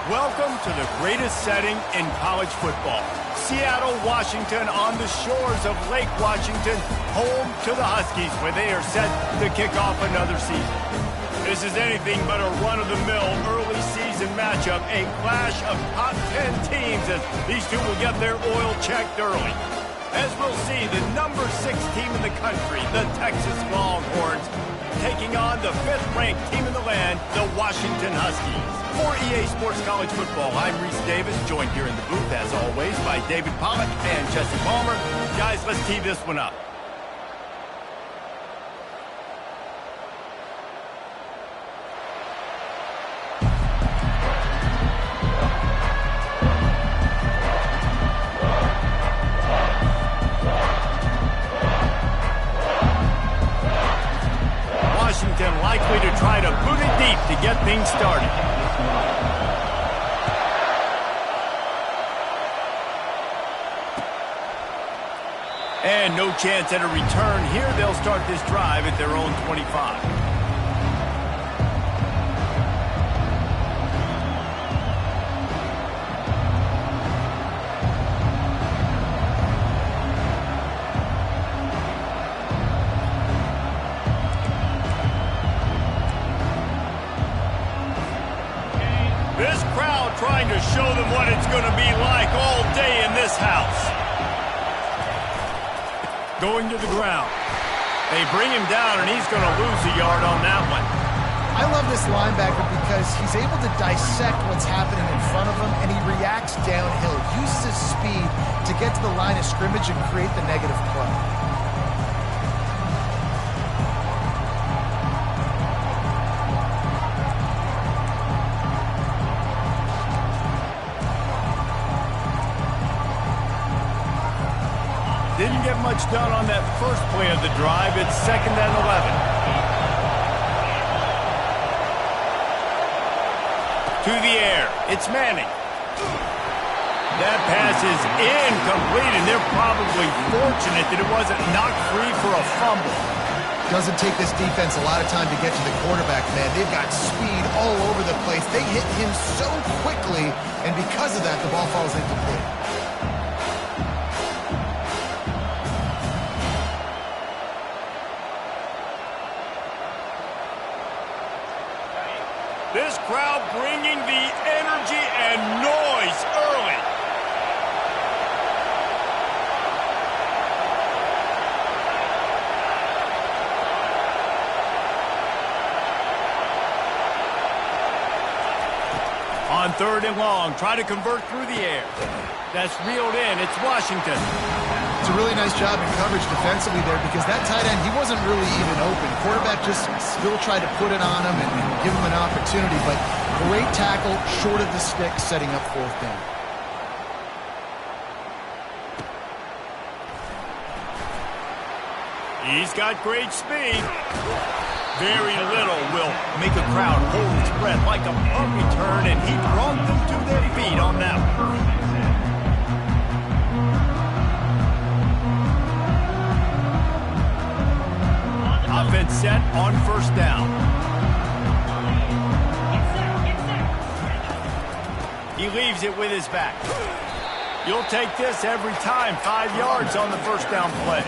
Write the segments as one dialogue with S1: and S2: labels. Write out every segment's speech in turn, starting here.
S1: Welcome to the greatest setting in college football. Seattle, Washington, on the shores of Lake Washington, home to the Huskies, where they are set to kick off another season. This is anything but a run-of-the-mill early season matchup, a clash of top 10 teams as these two will get their oil checked early. As we'll see, the number 6 team in the country, the Texas Longhorns, taking on the 5th-ranked team in the land, the Washington Huskies. For EA Sports College Football, I'm Reese Davis, joined here in the booth, as always, by David Pollack and Jesse Palmer. Guys, let's tee this one up. Washington likely to try to boot it deep to get things started. And no chance at a return here. They'll start this drive at their own 25. This crowd trying to show them what it's going to be like all day in this house. Going to the ground. They bring him down, and he's going to lose a yard on that one.
S2: I love this linebacker because he's able to dissect what's happening in front of him, and he reacts downhill, uses his speed to get to the line of scrimmage and create the negative play.
S1: Didn't get much done on that first play of the drive. It's 2nd and 11. To the air. It's Manning. That pass is incomplete, and they're probably fortunate that it wasn't knocked free for a fumble.
S2: Doesn't take this defense a lot of time to get to the quarterback, man. They've got speed all over the place. They hit him so quickly, and because of that, the ball falls incomplete.
S1: This crowd bringing the energy and noise early. On 3rd and long, try to convert through the air. That's reeled in. It's Washington.
S2: It's a really nice job in coverage defensively there because that tight end, he wasn't really even open. Quarterback just still tried to put it on him and give him an opportunity, but great tackle, short of the stick, setting up 4th down.
S1: He's got great speed. Very little will make a crowd hold its breath like a punt return, and he brought them to their feet on that one. Offense set on 1st down. He leaves it with his back. You'll take this every time. 5 yards on the 1st down play.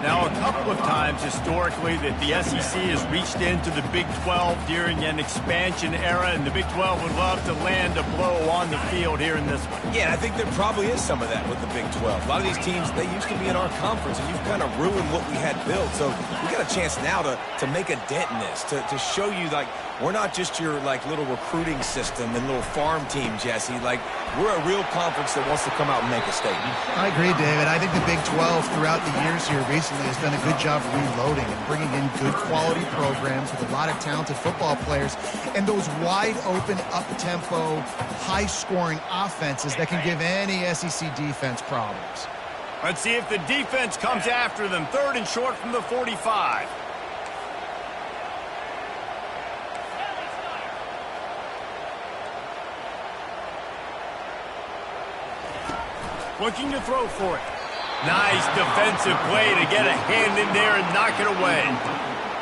S1: Now, a couple of times historically that the SEC has reached into the Big 12 during an expansion era, and the Big 12 would love to land a blow on the field here in this one.
S3: Yeah, I think there probably is some of that with the Big 12. A lot of these teams, they used to be in our conference, and you've kind of ruined what we had built. So we got a chance now to make a dent in this, to show you, like, we're not just your, like, little recruiting system and little farm team, Jesse. Like, we're a real conference that wants to come out and make a statement.
S2: I agree, David. I think the Big 12 throughout the years here recently has done a good job reloading and bringing in good quality programs with a lot of talented football players and those wide open, up-tempo, high-scoring offenses that can give any SEC defense problems.
S1: Let's see if the defense comes after them. 3rd and short from the 45. Looking to throw for it. Nice defensive play to get a hand in there and knock it away.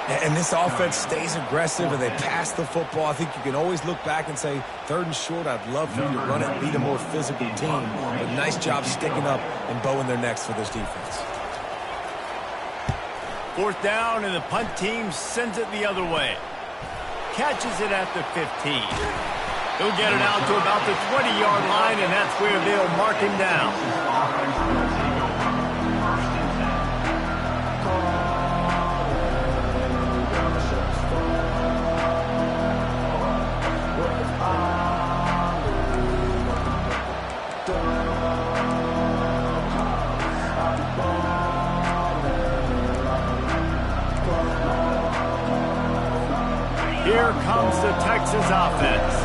S3: And this offense stays aggressive and they pass the football. I think you can always look back and say, 3rd and short, I'd love for you to run it and beat a more physical team. But nice job sticking up and bowing their necks for this defense.
S1: 4th down, and the punt team sends it the other way. Catches it at the 15. He'll get it out to about the 20-yard line, and that's where they'll mark him down. Here comes the Texas offense.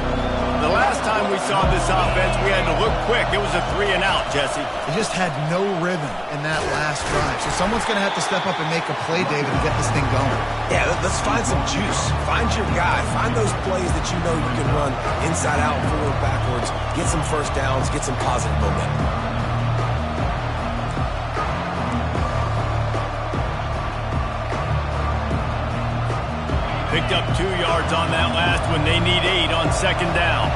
S1: The last time we saw this offense, we had to look quick. It was a 3-and-out, Jesse.
S2: They just had no rhythm in that last drive. So someone's going to have to step up and make a play, David, to get this thing going.
S3: Yeah, let's find some juice. Find your guy. Find those plays that you know you can run inside out, forward, backwards. Get some first downs. Get some positive momentum.
S1: Picked up 2 yards on that last one. They need 8 on 2nd down.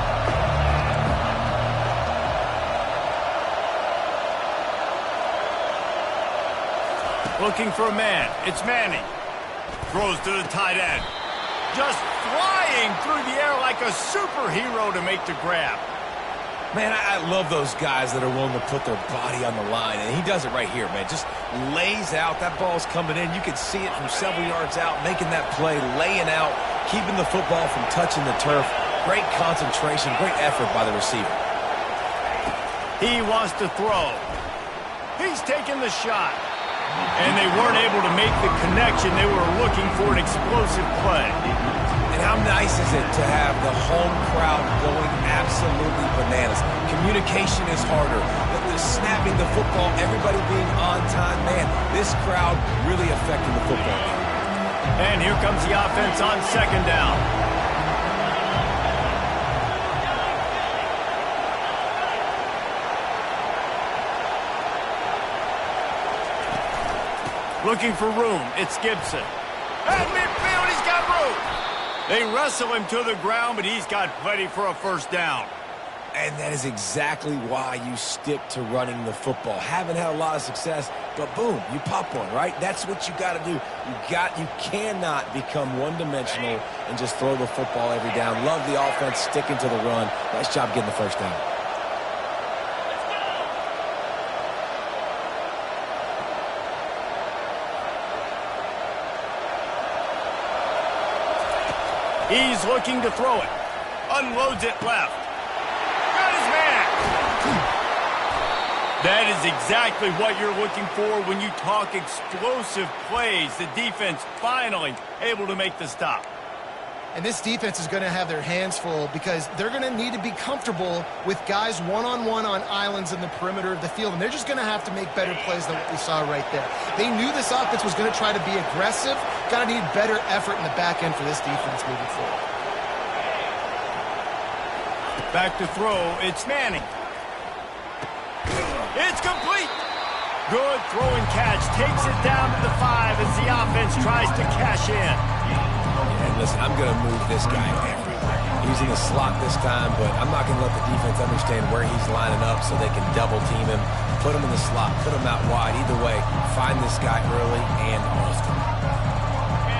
S1: Looking for a man. It's Manning. Throws to the tight end. Just flying through the air like a superhero to make the grab.
S3: Man, I love those guys that are willing to put their body on the line, and he does it right here, man. Just lays out. That ball's coming in. You can see it from several yards out, making that play, laying out, keeping the football from touching the turf. Great concentration, great effort by the receiver.
S1: He wants to throw. He's taking the shot. And they weren't able to make the connection. They were looking for an explosive play.
S3: And how nice is it to have the home crowd going absolutely bananas? Communication is harder. The snapping the football, everybody being on time. Man, this crowd really affecting the football game.
S1: And here comes the offense on 2nd down. Looking for room. It's Gibson. At midfield, he's got room. They wrestle him to the ground, but he's got plenty for a 1st down.
S3: And that is exactly why you stick to running the football. Haven't had a lot of success, but boom, you pop one, right? That's what you got to do. You cannot become one-dimensional and just throw the football every down. Love the offense, sticking to the run. Nice job getting the 1st down.
S1: He's looking to throw it. Unloads it left. Got his man. That is exactly what you're looking for when you talk explosive plays. The defense finally able to make the stop.
S2: And this defense is going to have their hands full because they're going to need to be comfortable with guys one-on-one on islands in the perimeter of the field. And they're just going to have to make better plays than what we saw right there. They knew this offense was going to try to be aggressive. Got to need better effort in the back end for this defense moving forward.
S1: Back to throw. It's Manning. It's complete. Good throwing catch. Takes it down to the 5 as the offense tries to cash in.
S3: And listen, I'm going to move this guy everywhere. He's in the slot this time, but I'm not going to let the defense understand where he's lining up so they can double team him, put him in the slot, put him out wide. Either way, find this guy early and often.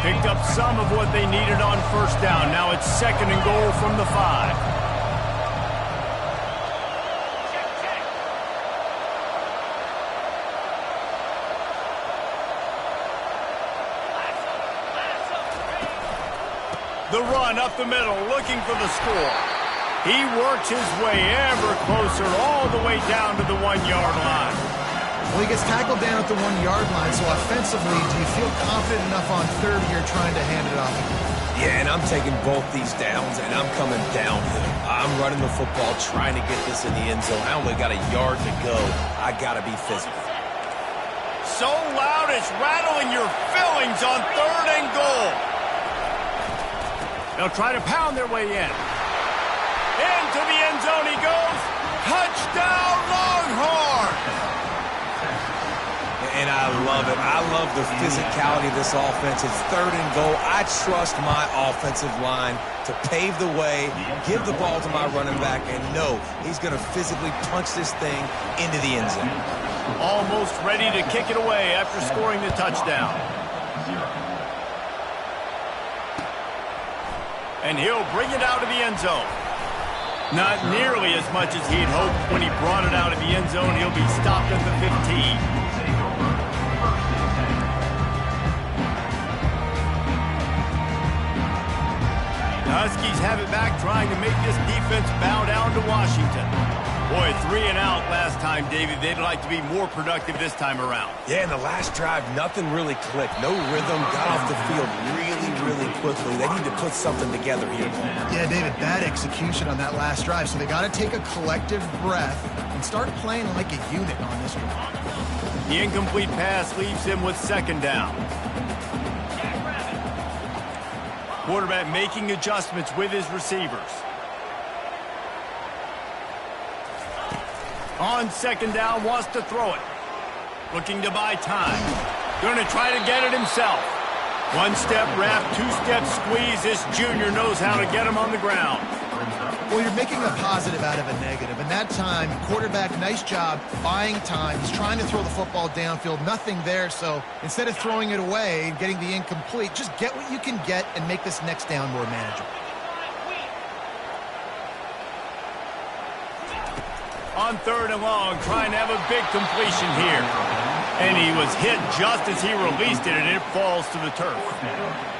S1: Picked up some of what they needed on 1st down. Now it's 2nd and goal from the 5. The run up the middle, looking for the score. He works his way ever closer, all the way down to the 1-yard line.
S2: Well, he gets tackled down at the 1-yard line, so offensively, do you feel confident enough on 3rd here trying to hand it off?
S3: Yeah, and I'm taking both these downs, and I'm coming downhill. I'm running the football, trying to get this in the end zone. I only got a yard to go. I got to be physical.
S1: So loud, it's rattling your fillings on 3rd and goal. They'll try to pound their way in. Into the end zone he goes. Touchdown, Longhorns!
S3: And I love it. I love the physicality of this offense. It's 3rd and goal. I trust my offensive line to pave the way, give the ball to my running back, and know he's going to physically punch this thing into the end zone.
S1: Almost ready to kick it away after scoring the touchdown. And he'll bring it out of the end zone. Not nearly as much as he'd hoped when he brought it out of the end zone. He'll be stopped at the 15. The Huskies have it back, trying to make this defense bow down to Washington. Boy, 3 and out last time, David. They'd like to be more productive this time around.
S3: Yeah, in the last drive, nothing really clicked. No rhythm, got off the field really quickly. They need to put something together here.
S2: Yeah, David, bad execution on that last drive, so they got to take a collective breath and start playing like a unit on this drive.
S1: The incomplete pass leaves him with 2nd down. Quarterback making adjustments with his receivers. On 2nd down, wants to throw it. Looking to buy time. Going to try to get it himself. 1-step wrap, 2-step squeeze. This junior knows how to get him on the ground.
S2: Well, you're making a positive out of a negative. And that time, quarterback, nice job buying time. He's trying to throw the football downfield. Nothing there. So instead of throwing it away and getting the incomplete, just get what you can get and make this next down more manageable.
S1: On 3rd and long, trying to have a big completion here. And he was hit just as he released it, and it falls to the turf.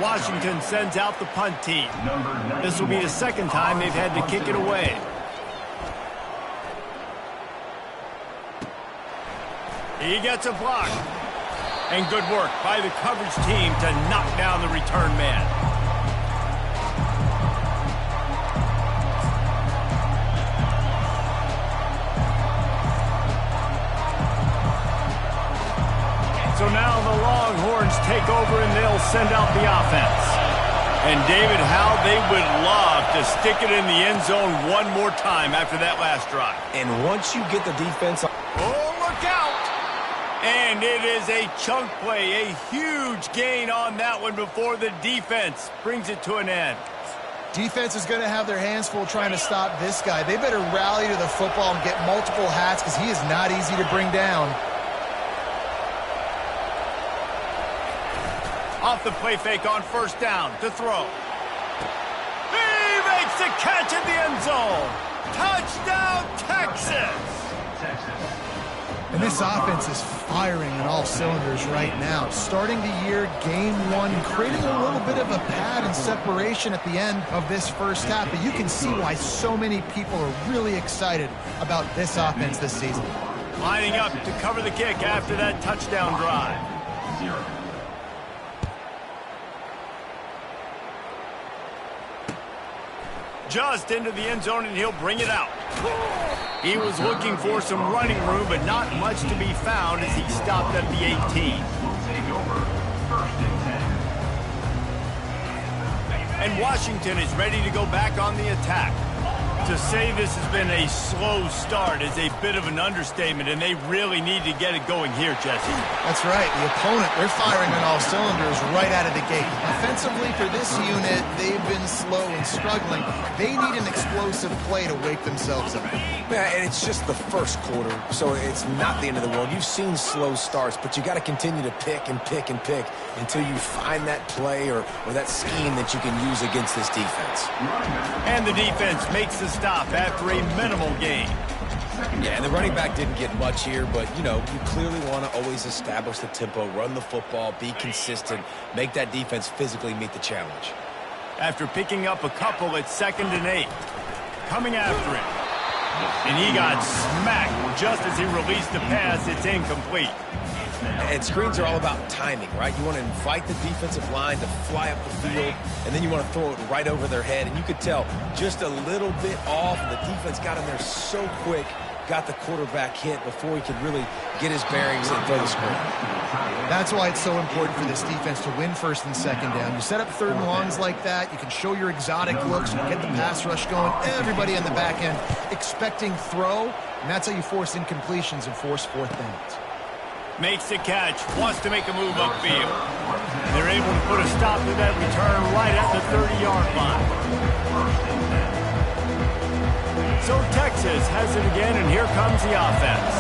S1: Washington sends out the punt team. This will be the 2nd time they've had to kick it away. He gets a block. And good work by the coverage team to knock down the return man. So now the Longhorns take over and they'll send out the offense. And David, how they would love to stick it in the end zone one more time after that last drive.
S3: And once you get the defense...
S1: Oh, look out! And it is a chunk play, a huge gain on that one before the defense brings it to an end.
S2: Defense is going to have their hands full trying to stop this guy. They better rally to the football and get multiple hats because he is not easy to bring down.
S1: Off the play fake on 1st down to throw. He makes the catch in the end zone. Touchdown, Texas!
S2: And this offense is firing on all cylinders right now. Starting the year, game 1, creating a little bit of a pad and separation at the end of this first half. But you can see why so many people are really excited about this offense this season.
S1: Lining up to cover the kick after that touchdown drive. Just into the end zone, and he'll bring it out. He was looking for some running room, but not much to be found as he stopped at the 18. And Washington is ready to go back on the attack. To say this has been a slow start is a bit of an understatement, and they really need to get it going here, Jesse.
S2: That's right. The opponent, they're firing on all cylinders right out of the gate. Offensively, for this unit, they've been slow and struggling. They need an explosive play to wake themselves up.
S3: Yeah, and it's just the first quarter, so it's not the end of the world. You've seen slow starts, but you got to continue to pick and pick and pick until you find that play or that scheme that you can use against this defense.
S1: And the defense makes the stop after a minimal gain.
S3: Yeah, and the running back didn't get much here, but, you know, you clearly want to always establish the tempo, run the football, be consistent, make that defense physically meet the challenge.
S1: After picking up a couple at 2nd and 8, coming after him. And he got smacked just as he released the pass. It's incomplete.
S3: And screens are all about timing, right? You want to invite the defensive line to fly up the field, and then you want to throw it right over their head. And you could tell just a little bit off, and the defense got in there so quick, got the quarterback hit before he could really get his bearings and throw the screen.
S2: That's why it's so important for this defense to win 1st and 2nd down. You set up 3rd and longs like that, you can show your exotic looks, you get the pass rush going, everybody on the back end expecting throw, and that's how you force incompletions and force 4th downs.
S1: Makes the catch, wants to make a move upfield. They're able to put a stop to that return right at the 30-yard line. So Texas has it again, and here comes the offense.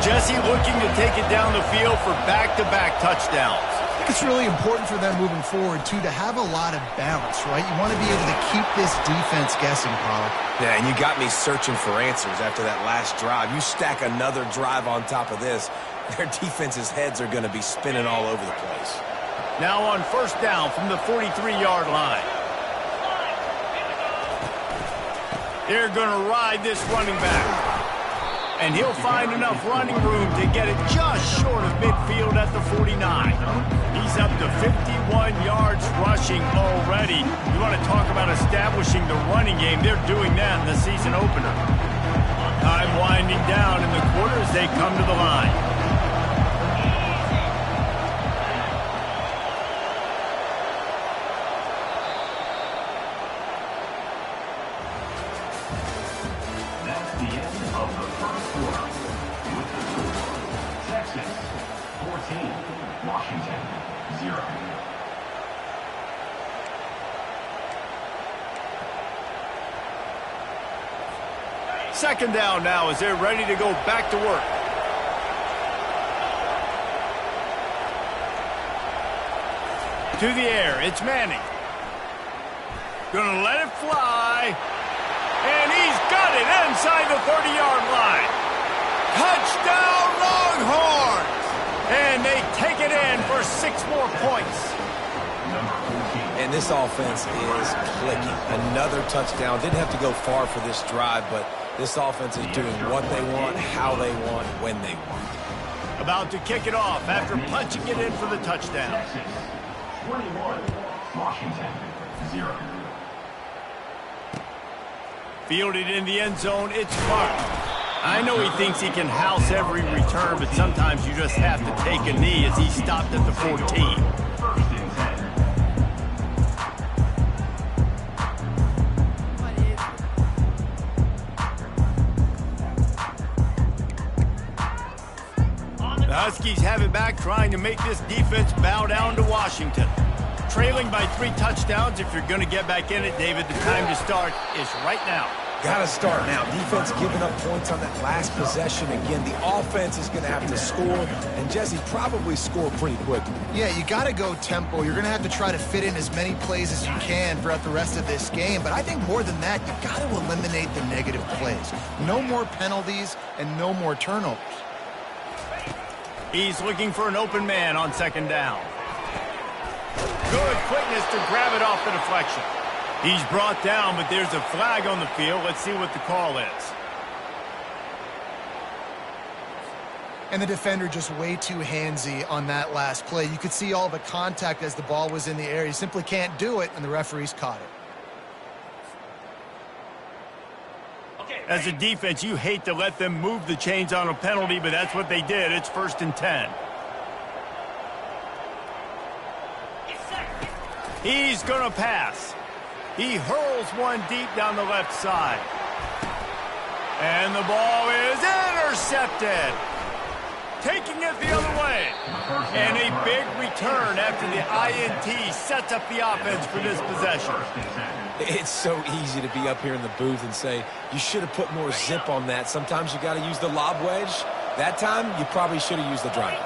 S1: Jesse looking to take it down the field for back-to-back touchdowns.
S2: I think it's really important for them moving forward, too, to have a lot of balance, right? You want to be able to keep this defense guessing, Paul.
S3: Yeah, and you got me searching for answers after that last drive. You stack another drive on top of this, their defense's heads are going to be spinning all over the place.
S1: Now on first down from the 43-yard line. They're going to ride this running back. And he'll find enough running room to get it just short of midfield at the 49. He's up to 51 yards rushing already. You want to talk about establishing the running game. They're doing that in the season opener. Time winding down in the quarter as they come to the line. Second down now as they're ready to go back to work. To the air, it's Manning. Gonna let it fly. And he's got it inside the 30-yard line. Touchdown Longhorns! And they take it in for 6 more points.
S3: And this offense is clicking. Another touchdown. Didn't have to go far for this drive, but this offense is doing what they want, how they want, when they want.
S1: About to kick it off after punching it in for the touchdown.
S4: 21, Washington, 0.
S1: Fielded in the end zone, it's Clark. I know he thinks he can house every return, but sometimes you just have to take a knee as he stopped at the 14. The Huskies have it back, trying to make this defense bow down to Washington. Trailing by 3 touchdowns. If you're going to get back in it, David, the time to start is right now.
S3: Got to start now. Defense giving up points on that last possession. Again, the offense is going to have to score, and Jesse probably score pretty quickly.
S2: Yeah, you got to go tempo. You're going to have to try to fit in as many plays as you can throughout the rest of this game. But I think more than that, you got to eliminate the negative plays. No more penalties and no more turnovers.
S1: He's looking for an open man on second down. Good quickness to grab it off the deflection. He's brought down, but there's a flag on the field. Let's see what the call is.
S2: And the defender just way too handsy on that last play. You could see all the contact as the ball was in the air. You simply can't do it, and the referees caught it.
S1: As a defense, you hate to let them move the chains on a penalty, but that's what they did. It's 1st and 10. He's going to pass. He hurls one deep down the left side. And the ball is intercepted. Taking it the other way. And a big return after the INT sets up the offense for this possession.
S3: It's so easy to be up here in the booth and say, you should have put more zip on that. Sometimes you got to use the lob wedge. That time, you probably should have used the drive.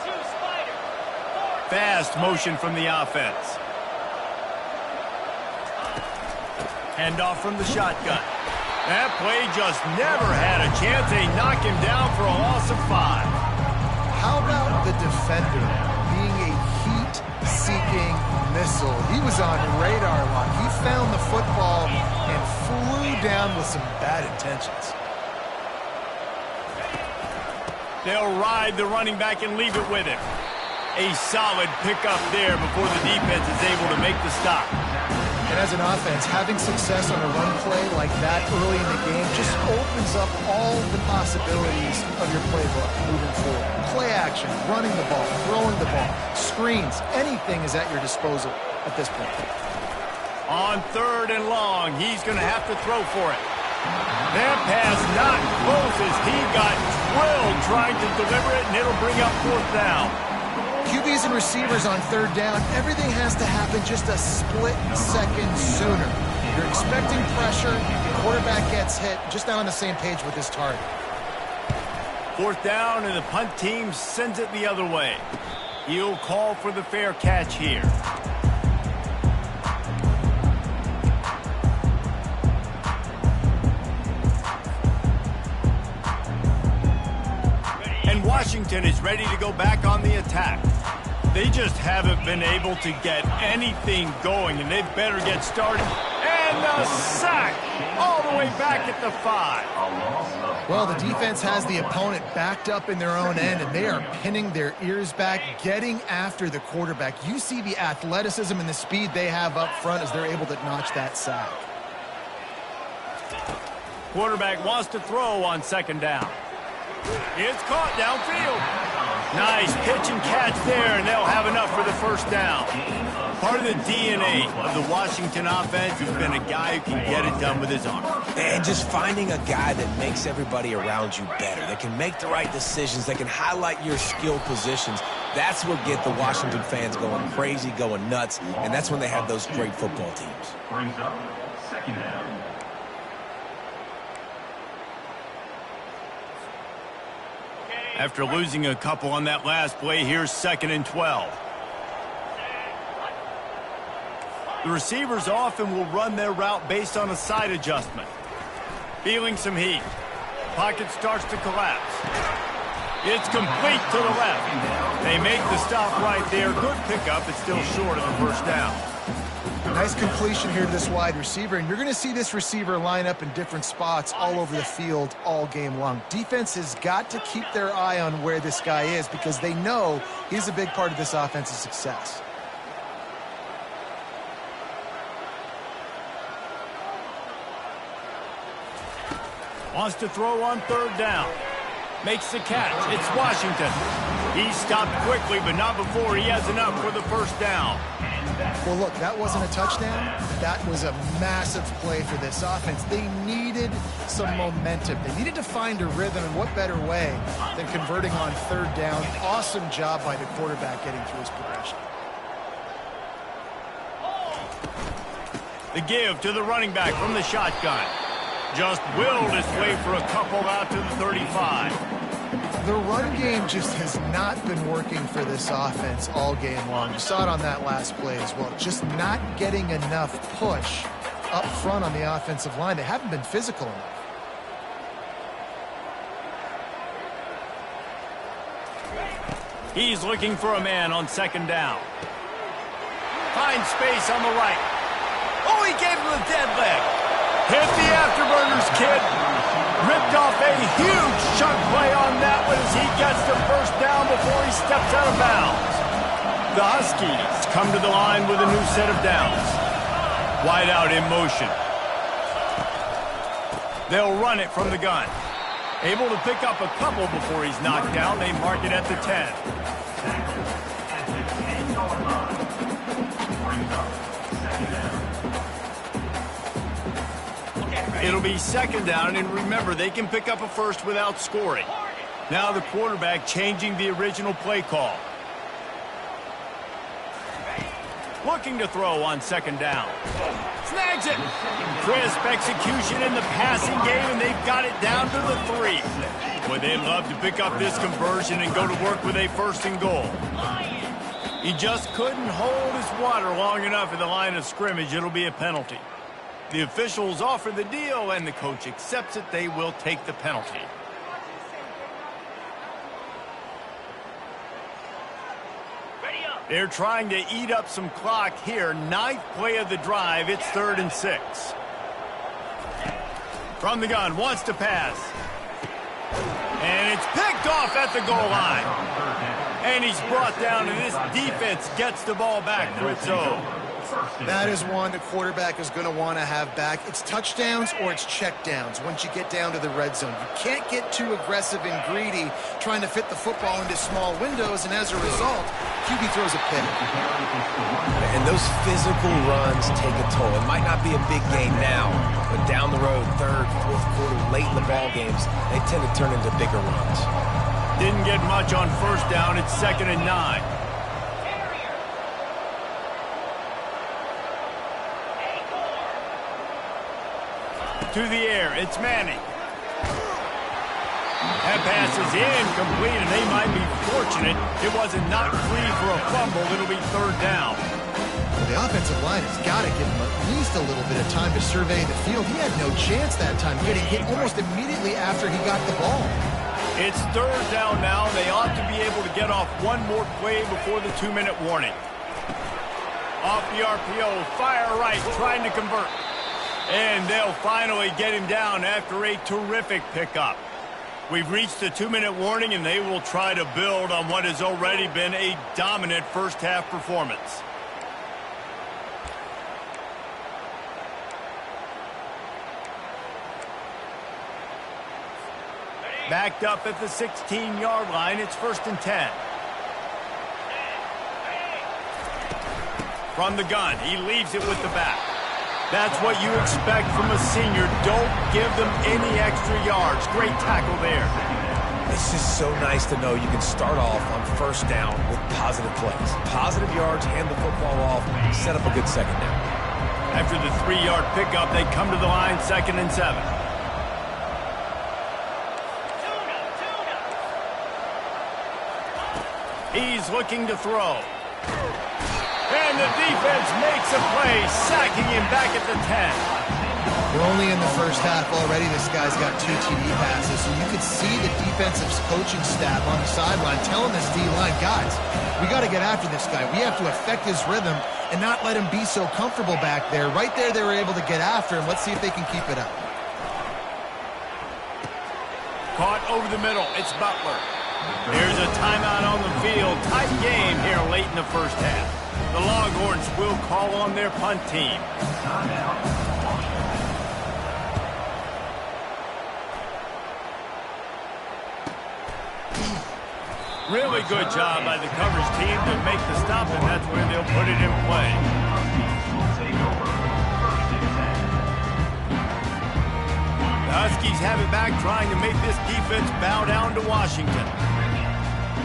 S1: Fast motion from the offense. Handoff from the shotgun. That play just never had a chance. They knock him down for a loss of 5.
S2: How about the defender being a heat-seeking missile? He was on radar lock. He found the football and flew down with some bad intentions.
S1: They'll ride the running back and leave it with him. A solid pickup there before the defense is able to make the stop.
S2: And as an offense, having success on a run play like that early in the game just opens up all the possibilities of your playbook moving forward. Play action, running the ball, throwing the ball, screens, anything is at your disposal at this point.
S1: On 3rd and long, he's going to have to throw for it. That pass not close as he got thrilled trying to deliver it, and it'll bring up 4th down.
S2: QBs and receivers on 3rd down, everything has to happen just a split second sooner. You're expecting pressure, quarterback gets hit, just not on the same page with his target.
S1: 4th down, and the punt team sends it the other way. He'll call for the fair catch here. And Washington is ready to go back on the attack. They just haven't been able to get anything going, and they better get started. And a sack all the way back at the 5.
S2: Well, the defense has the opponent backed up in their own end, and they are pinning their ears back, getting after the quarterback. You see the athleticism and the speed they have up front as they're able to notch that sack.
S1: Quarterback wants to throw on 2nd down. It's caught downfield. Nice pitch and catch there, and they'll have enough for the 1st down. Part of the DNA of the Washington offense has been a guy who can get it done with his arm.
S3: And just finding a guy that makes everybody around you better, that can make the right decisions, that can highlight your skill positions. That's what gets the Washington fans going crazy, going nuts, and that's when they have those great football teams.
S4: Brings up 2nd down.
S1: After losing a couple on that last play, here's 2nd and 12. The receivers often will run their route based on a side adjustment. Feeling some heat. Pocket starts to collapse. It's complete to the left. They make the stop right there. Good pickup. It's still short of the 1st down.
S2: Nice completion here to this wide receiver, and you're going to see this receiver line up in different spots all over the field all game long. Defense has got to keep their eye on where this guy is because they know he's a big part of this offense's success.
S1: Wants to throw on 3rd down. Makes the catch. It's Washington. He stopped quickly, but not before he has enough for the 1st down.
S2: Well, look, that wasn't a touchdown. That was a massive play for this offense. They needed some momentum. They needed to find a rhythm, and what better way than converting on 3rd down. Awesome job by the quarterback getting through his progression.
S1: The give to the running back from the shotgun. Just willed his way for a couple out to the 35.
S2: The run game just has not been working for this offense all game long. You saw it on that last play as well. Just not getting enough push up front on the offensive line. They haven't been physical enough.
S1: He's looking for a man on 2nd down. Finds space on the right. Oh, he gave him a dead leg. Hit the afterburners, kid. Ripped off a huge chunk play on that one as he gets the 1st down before he steps out of bounds. The Huskies come to the line with a new set of downs. Wide out in motion. They'll run it from the gun. Able to pick up a couple before he's knocked down. They mark it at the 10. It'll be 2nd down, and remember, they can pick up a 1st without scoring. Now the quarterback changing the original play call. Looking to throw on 2nd down. Snags it. Crisp execution in the passing game, and they've got it down to the 3. Boy, they'd love to pick up this conversion and go to work with a 1st and goal. He just couldn't hold his water long enough in the line of scrimmage. It'll be a penalty. The officials offer the deal, and the coach accepts it. They will take the penalty. They're trying to eat up some clock here. 9th play of the drive. It's 3rd and 6. From the gun, wants to pass. And it's picked off at the goal line. And he's brought down, and this defense gets the ball back for its own.
S2: That is one the quarterback is going to want to have back. It's touchdowns or it's checkdowns once you get down to the red zone. You can't get too aggressive and greedy trying to fit the football into small windows, and as a result, QB throws a pick.
S3: And those physical runs take a toll. It might not be a big game now, but down the road, third, fourth quarter, late in the ball games, they tend to turn into bigger runs.
S1: Didn't get much on first down. It's 2nd and 9. To the air, it's Manning. That pass is incomplete, and they might be fortunate it wasn't knocked free for a fumble. It'll be 3rd down.
S2: Well, the offensive line has got to give him at least a little bit of time to survey the field. He had no chance that time, getting hit almost immediately after he got the ball.
S1: It's 3rd down now. They ought to be able to get off one more play before the 2-minute warning. Off the RPO, fire right, trying to convert. And they'll finally get him down after a terrific pickup. We've reached the 2-minute warning, and they will try to build on what has already been a dominant first-half performance. Backed up at the 16-yard line, it's 1st and 10. From the gun, he leaves it with the back. That's what you expect from a senior. Don't give them any extra yards. Great tackle there.
S3: It's just so nice to know you can start off on first down with positive plays. Positive yards, hand the football off, set up a good second down.
S1: After the 3-yard pickup, they come to the line, 2nd and 7. He's looking to throw. And the defense makes a play, sacking him back at the 10.
S2: We're only in the first half already. This guy's got 2 TD passes, so you could see the defensive coaching staff on the sideline telling this D-line, guys, we got to get after this guy. We have to affect his rhythm and not let him be so comfortable back there. Right there, they were able to get after him. Let's see if they can keep it up.
S1: Caught over the middle. It's Butler. Here's a timeout on the field. Tight game here late in the first half. The Longhorns will call on their punt team. Really good job by the coverage team to make the stop, and that's where they'll put it in play. The Huskies have it back, trying to make this defense bow down to Washington.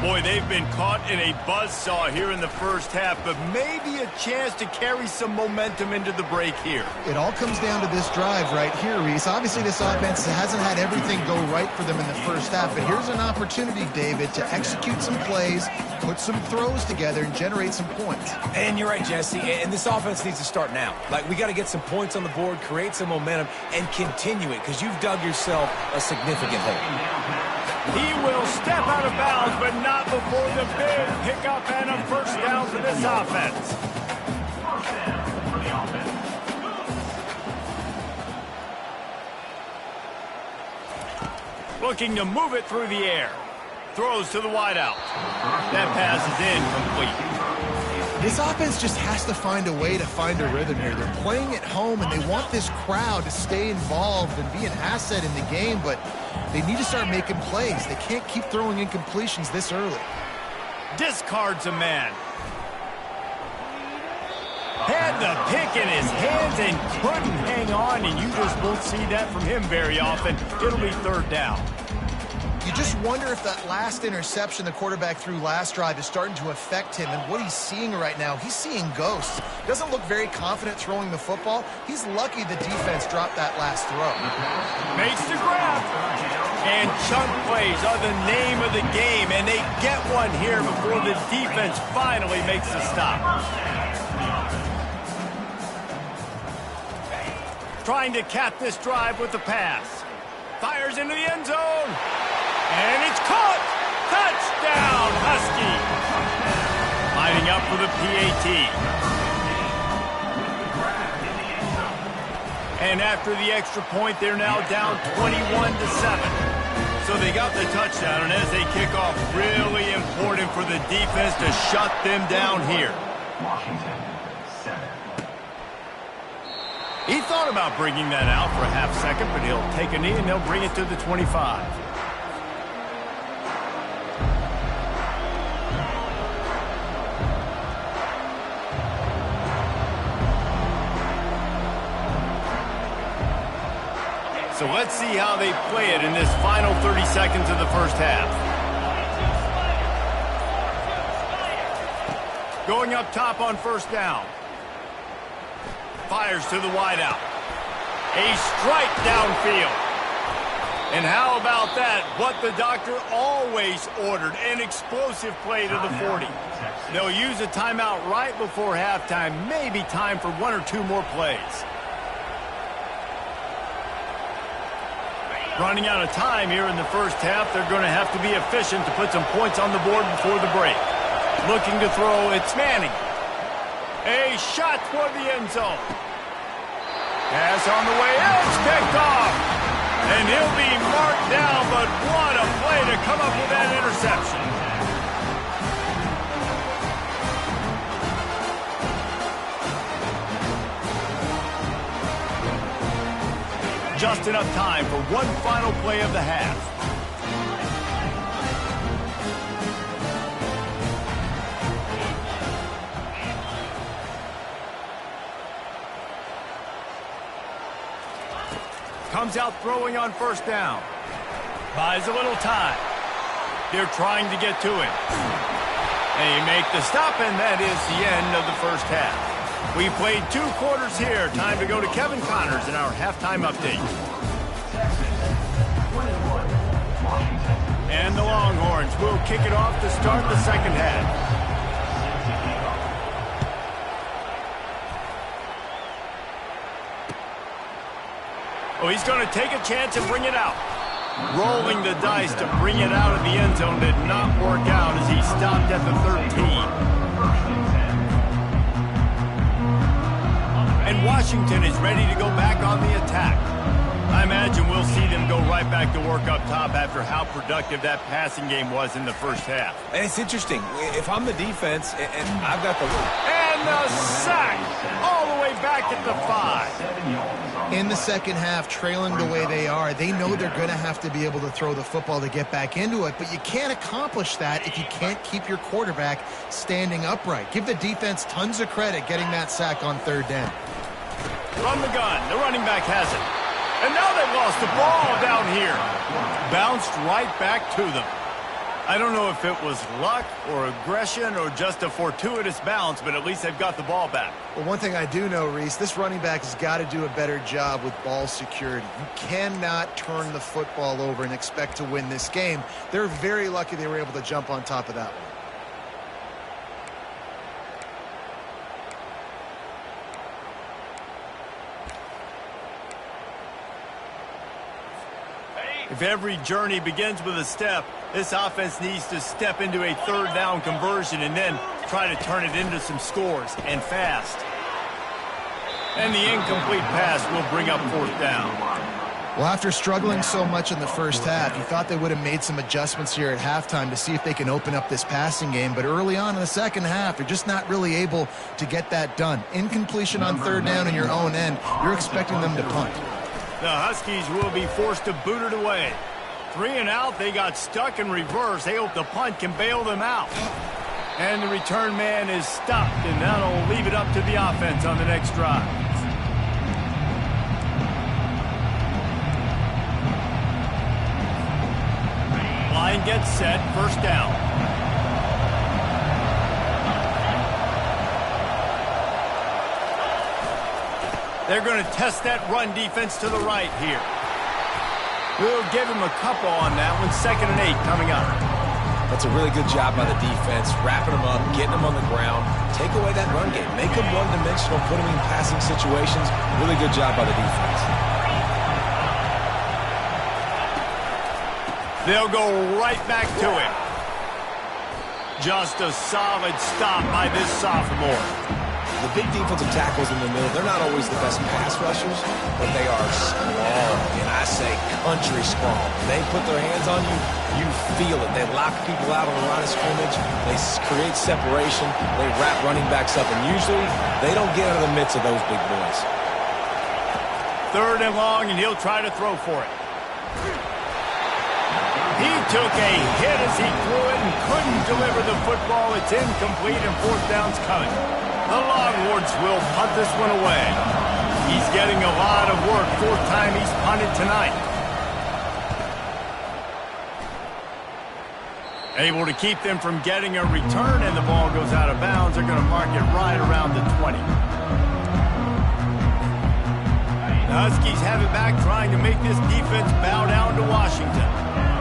S1: Boy, they've been caught in a buzzsaw here in the first half, but maybe a chance to carry some momentum into the break here.
S2: It all comes down to this drive right here, Reese. Obviously, this offense hasn't had everything go right for them in the first half, but here's an opportunity, David, to execute some plays, put some throws together, and generate some points.
S3: And you're right, Jesse, and this offense needs to start now. Like, we got to get some points on the board, create some momentum, and continue it, because you've dug yourself a significant hole.
S1: He will step out of bounds, but not before the big pickup and a first down for this offense. Looking to move it through the air. Throws to the wideout. That pass is incomplete.
S2: This offense just has to find a way to find a rhythm here. They're playing at home, and they want this crowd to stay involved and be an asset in the game, but they need to start making plays. They can't keep throwing incompletions this early.
S1: Discards a man. Had the pick in his hands and couldn't hang on, and you just won't see that from him very often. It'll be 3rd down.
S2: You just wonder if that last interception the quarterback threw last drive is starting to affect him and what he's seeing right now. He's seeing ghosts. Doesn't look very confident throwing the football. He's lucky the defense dropped that last throw.
S1: Makes the grab. And chunk plays are the name of the game, and they get one here before the defense finally makes the stop. Trying to cap this drive with the pass. Fires into the end zone. And it's caught! Touchdown, Husky! Lining up for the PAT. And after the extra point, they're now down 21-7. So they got the touchdown, and as they kick off, really important for the defense to shut them down here.
S4: Washington, 7.
S1: He thought about bringing that out for a half second, but he'll take a knee and they'll bring it to the 25. So let's see how they play it in this final 30 seconds of the first half. Going up top on first down. Fires to the wideout. A strike downfield. And how about that? What the doctor always ordered, an explosive play to the 40. They'll use a timeout right before halftime. Maybe time for one or two more plays. Running out of time here in the first half. They're going to have to be efficient to put some points on the board before the break. Looking to throw, it's Manning. A shot toward the end zone. Pass on the way, it's picked off. And he'll be marked down, but what a play to come up with that interception. Just enough time for one final play of the half. Comes out throwing on first down. Buys a little time. They're trying to get to him. They make the stop, and that is the end of the first half. We played 2 quarters here. Time to go to Kevin Connors in our halftime update. And the Longhorns will kick it off to start the second half. Oh, he's going to take a chance and bring it out. Rolling the dice to bring it out of the end zone did not work out as he stopped at the 13. And Washington is ready to go back on the attack. I imagine we'll see them go right back to work up top after how productive that passing game was in the first half.
S3: And it's interesting. If I'm the defense and I've got the...
S1: And the sack all the way back at the 5.
S2: In the second half, trailing the way they are, they know they're going to have to be able to throw the football to get back into it, but you can't accomplish that if you can't keep your quarterback standing upright. Give the defense tons of credit getting that sack on third down.
S1: From the gun, the running back has it. And now they've lost the ball down here. Bounced right back to them. I don't know if it was luck or aggression or just a fortuitous bounce, but at least they've got the ball back.
S2: Well, one thing I do know, Reese, this running back has got to do a better job with ball security. You cannot turn the football over and expect to win this game. They're very lucky they were able to jump on top of that one.
S1: If every journey begins with a step, this offense needs to step into a third down conversion and then try to turn it into some scores, and fast. And the incomplete pass will bring up fourth down.
S2: Well, after struggling so much in the first half, you thought they would have made some adjustments here at halftime to see if they can open up this passing game. But early on in the second half, they're just not really able to get that done. Incompletion on third down in your own end, you're expecting them to punt.
S1: The Huskies will be forced to boot it away. 3 and out, they got stuck in reverse. They hope the punt can bail them out. And the return man is stopped, and that'll leave it up to the offense on the next drive. Line gets set, first down. They're going to test that run defense to the right here. We'll give him a couple on that one. 2nd and 8 coming up.
S3: That's a really good job by the defense, wrapping them up, getting them on the ground. Take away that run game. Make them one-dimensional, put them in passing situations. Really good job by the defense.
S1: They'll go right back to him. Just a solid stop by this sophomore.
S3: The big defensive tackles in the middle, they're not always the best pass rushers, but they are strong, and I say country strong. They put their hands on you, you feel it. They lock people out on the line of scrimmage. They create separation. They wrap running backs up, and usually they don't get out of the midst of those big boys.
S1: 3rd and long, and he'll try to throw for it. He took a hit as he threw it and couldn't deliver the football. It's incomplete, and 4th down's coming. The Longhorns will punt this one away. He's getting a lot of work. 4th time he's punted tonight. Able to keep them from getting a return, and the ball goes out of bounds. They're going to mark it right around the 20. The Huskies have it back, trying to make this defense bow down to Washington.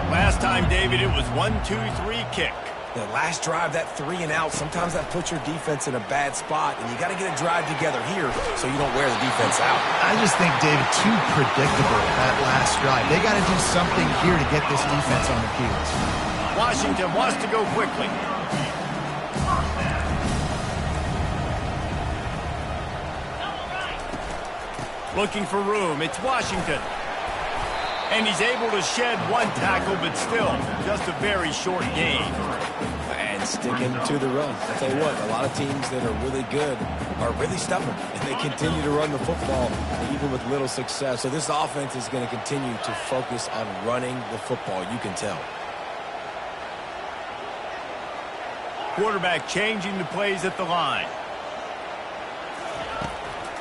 S1: Last time, David, it was 1-2-3 kick.
S3: The last drive, that 3 and out, sometimes that puts your defense in a bad spot, and you got to get a drive together here so you don't wear the defense out.
S2: I just think, David, too predictable that last drive. They got to do something here to get this defense on their heels.
S1: Washington wants to go quickly. Looking for room. It's Washington. And he's able to shed 1 tackle, but still just a very short gain.
S3: And sticking to the run. I'll tell you what, a lot of teams that are really good are really stubborn, and they continue to run the football even with little success. So this offense is going to continue to focus on running the football, you can tell.
S1: Quarterback changing the plays at the line.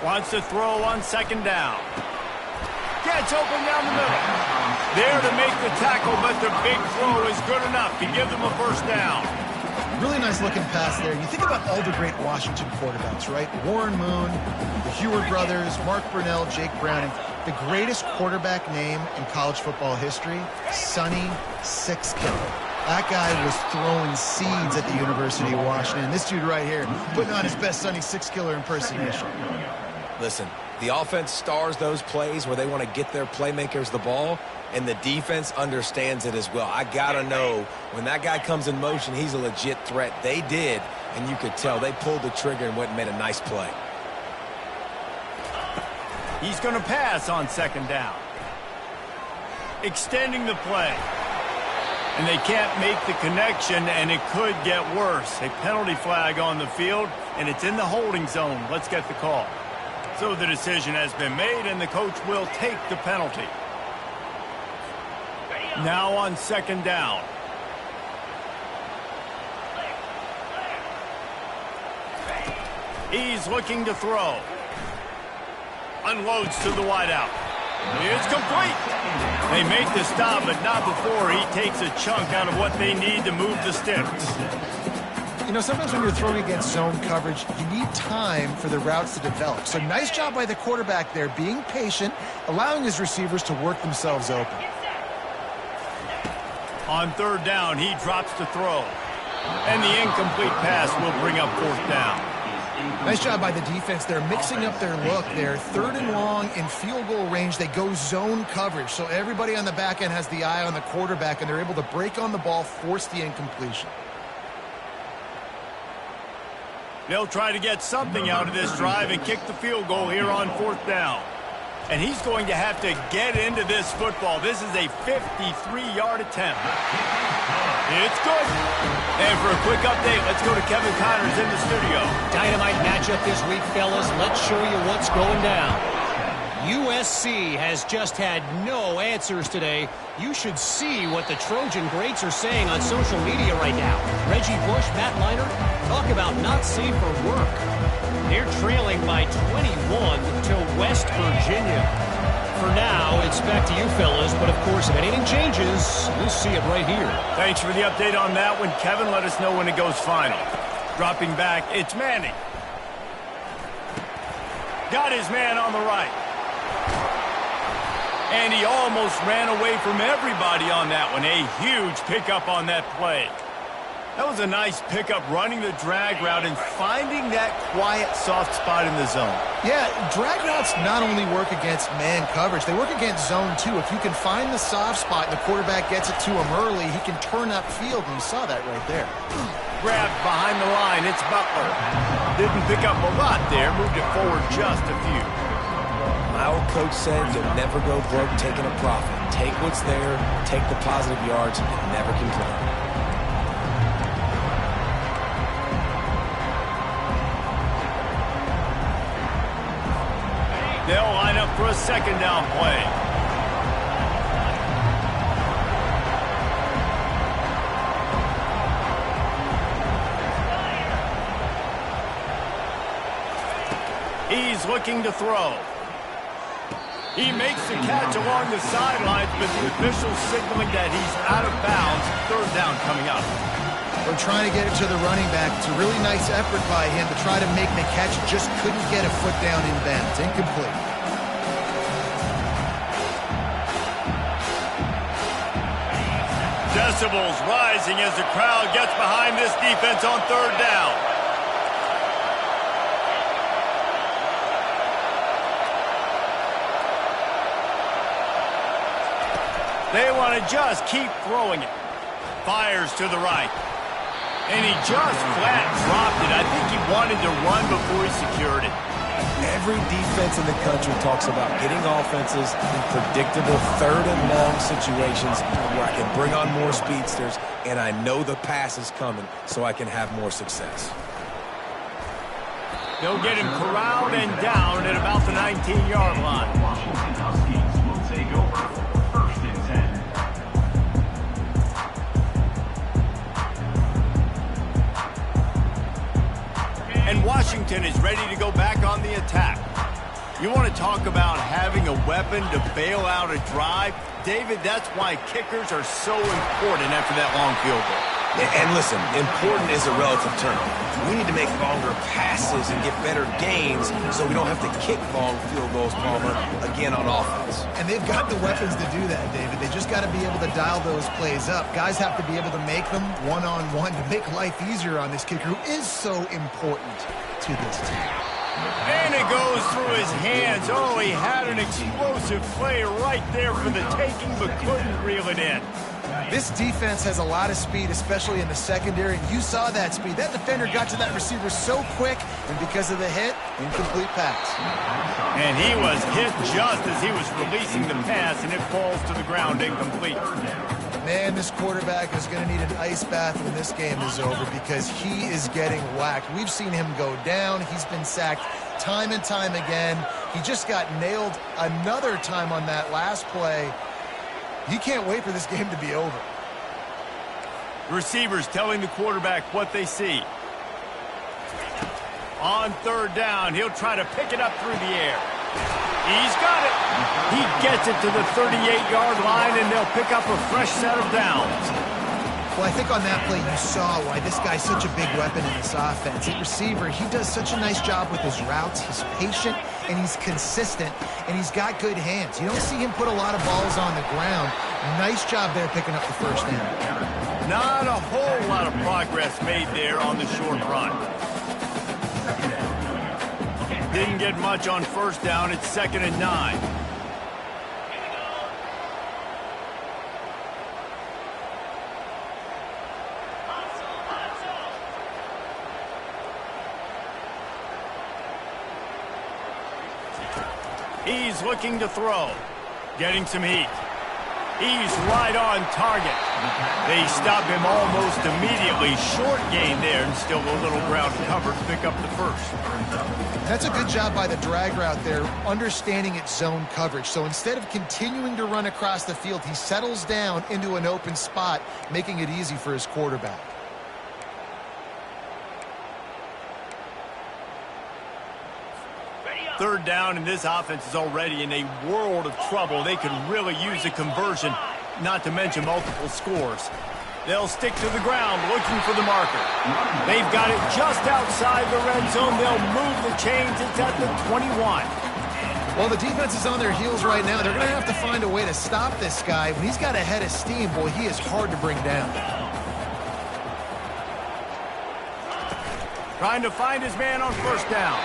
S1: Wants to throw on 2nd down. Gets open down the middle. There to make the tackle, but the big throw is good enough to give them a 1st down.
S2: Really nice looking pass there. You think about all the great Washington quarterbacks, right? Warren Moon, the Heward brothers, Mark Brunell, Jake Browning. The greatest quarterback name in college football history, Sonny Sixkiller. That guy was throwing seeds at the University of Washington. This dude right here, putting on his best Sonny Sixkiller impersonation.
S3: Listen, the offense stars those plays where they want to get their playmakers the ball, and the defense understands it as well. I got to know when that guy comes in motion, he's a legit threat. They did, and you could tell they pulled the trigger and went and made a nice play.
S1: He's going to pass on 2nd down. Extending the play. And they can't make the connection, and it could get worse. A penalty flag on the field, and it's in the holding zone. Let's get the call. So the decision has been made, and the coach will take the penalty. Now on 2nd down. He's looking to throw. Unloads to the wideout. It's complete. They make the stop, but not before he takes a chunk out of what they need to move the sticks.
S2: You know, sometimes when you're throwing against zone coverage, you need time for the routes to develop. So nice job by the quarterback there, being patient, allowing his receivers to work themselves open.
S1: On 3rd down, he drops to throw. And the incomplete pass will bring up 4th down.
S2: Nice job by the defense. They're mixing up their look there. 3rd and long in field goal range. They go zone coverage. So everybody on the back end has the eye on the quarterback, and they're able to break on the ball, force the incompletion.
S1: They'll try to get something out of this drive and kick the field goal here on 4th down. And he's going to have to get into this football. This is a 53-yard attempt. It's good. And for a quick update, let's go to Kevin Connors in the studio.
S5: Dynamite matchup this week, fellas. Let's show you what's going down. USC has just had no answers today. You should see what the Trojan greats are saying on social media right now. Reggie Bush, Matt Leinart, talk about not safe for work. They're trailing by 21 to West Virginia. For now, it's back to you, fellas. But, of course, if anything changes, you'll see it right here.
S1: Thanks for the update on that one, Kevin. Let us know when it goes final. Dropping back, it's Manning. Got his man on the right. And he almost ran away from everybody on that one. A huge pickup on that play. That was a nice pickup, running the drag route and finding that quiet, soft spot in the zone.
S2: Yeah, drag routes not only work against man coverage, they work against zone too. If you can find the soft spot and the quarterback gets it to him early, he can turn upfield, and you saw that right there.
S1: Grabbed behind the line, it's Butler. Didn't pick up a lot there, moved it forward just a few.
S3: My old coach said you'll never go broke taking a profit. Take what's there, take the positive yards, and never complain.
S1: They'll line up for a second down play. He's looking to throw. He makes the catch along the sidelines, but the official signaling that he's out of bounds. Third down coming up.
S2: We're trying to get it to the running back. It's a really nice effort by him to try to make the catch. Just couldn't get a foot down in bounds. Incomplete.
S1: Decibels rising as the crowd gets behind this defense on third down. They want to just keep throwing it. Fires to the right. And he just flat dropped it. I think he wanted to run before he secured it.
S3: Every defense in the country talks about getting offenses in predictable third and long situations where I can bring on more speedsters and I know the pass is coming so I can have more success.
S1: They'll get him corralled and down at about the 19-yard line.
S4: Washington Huskies will take over. First and 10.
S1: And Washington is ready to go back on the attack. You want to talk about having a weapon to bail out a drive? David, that's why kickers are so important after that long field goal.
S3: And listen, important is a relative term. We need to make longer passes and get better gains so we don't have to kick long field goals, Palmer, again on offense.
S2: And they've got the weapons to do that, David. They just got to be able to dial those plays up. Guys have to be able to make them one-on-one to make life easier on this kicker who is so important to this team.
S1: And it goes through his hands. Oh, he had an explosive play right there for the taking, but couldn't reel it in.
S2: This defense has a lot of speed, especially in the secondary. You saw that speed. That defender got to that receiver so quick, and because of the hit, incomplete pass.
S1: And he was hit just as he was releasing the pass, and it falls to the ground incomplete.
S2: Man, this quarterback is going to need an ice bath when this game is over because he is getting whacked. We've seen him go down. He's been sacked time and time again. He just got nailed another time on that last play. He can't wait for this game to be over.
S1: Receivers telling the quarterback what they see. On third down, he'll try to pick it up through the air. He's got it. He gets it to the 38-yard line, and they'll pick up a fresh set of downs.
S2: Well, I think on that play you saw why this guy's such a big weapon in this offense. At receiver, he does such a nice job with his routes. He's patient, and he's consistent, and he's got good hands. You don't see him put a lot of balls on the ground. Nice job there picking up the first down.
S1: Not a whole lot of progress made there on the short run. Didn't get much on first down. It's 2nd and 9. He's looking to throw. Getting some heat. He's right on target. They stop him almost immediately. Short gain there, and still a little ground cover to pick up the first.
S2: That's a good job by the drag route there, understanding its zone coverage. So instead of continuing to run across the field, he settles down into an open spot, making it easy for his quarterback.
S1: Third down, and this offense is already in a world of trouble. They could really use a conversion, not to mention multiple scores. They'll stick to the ground looking for the marker. They've got it just outside the red zone. They'll move the chains. It's at the 21.
S2: Well, the defense is on their heels right now. They're going to have to find a way to stop this guy. When he's got a head of steam, boy, he is hard to bring down.
S1: Trying to find his man on first down.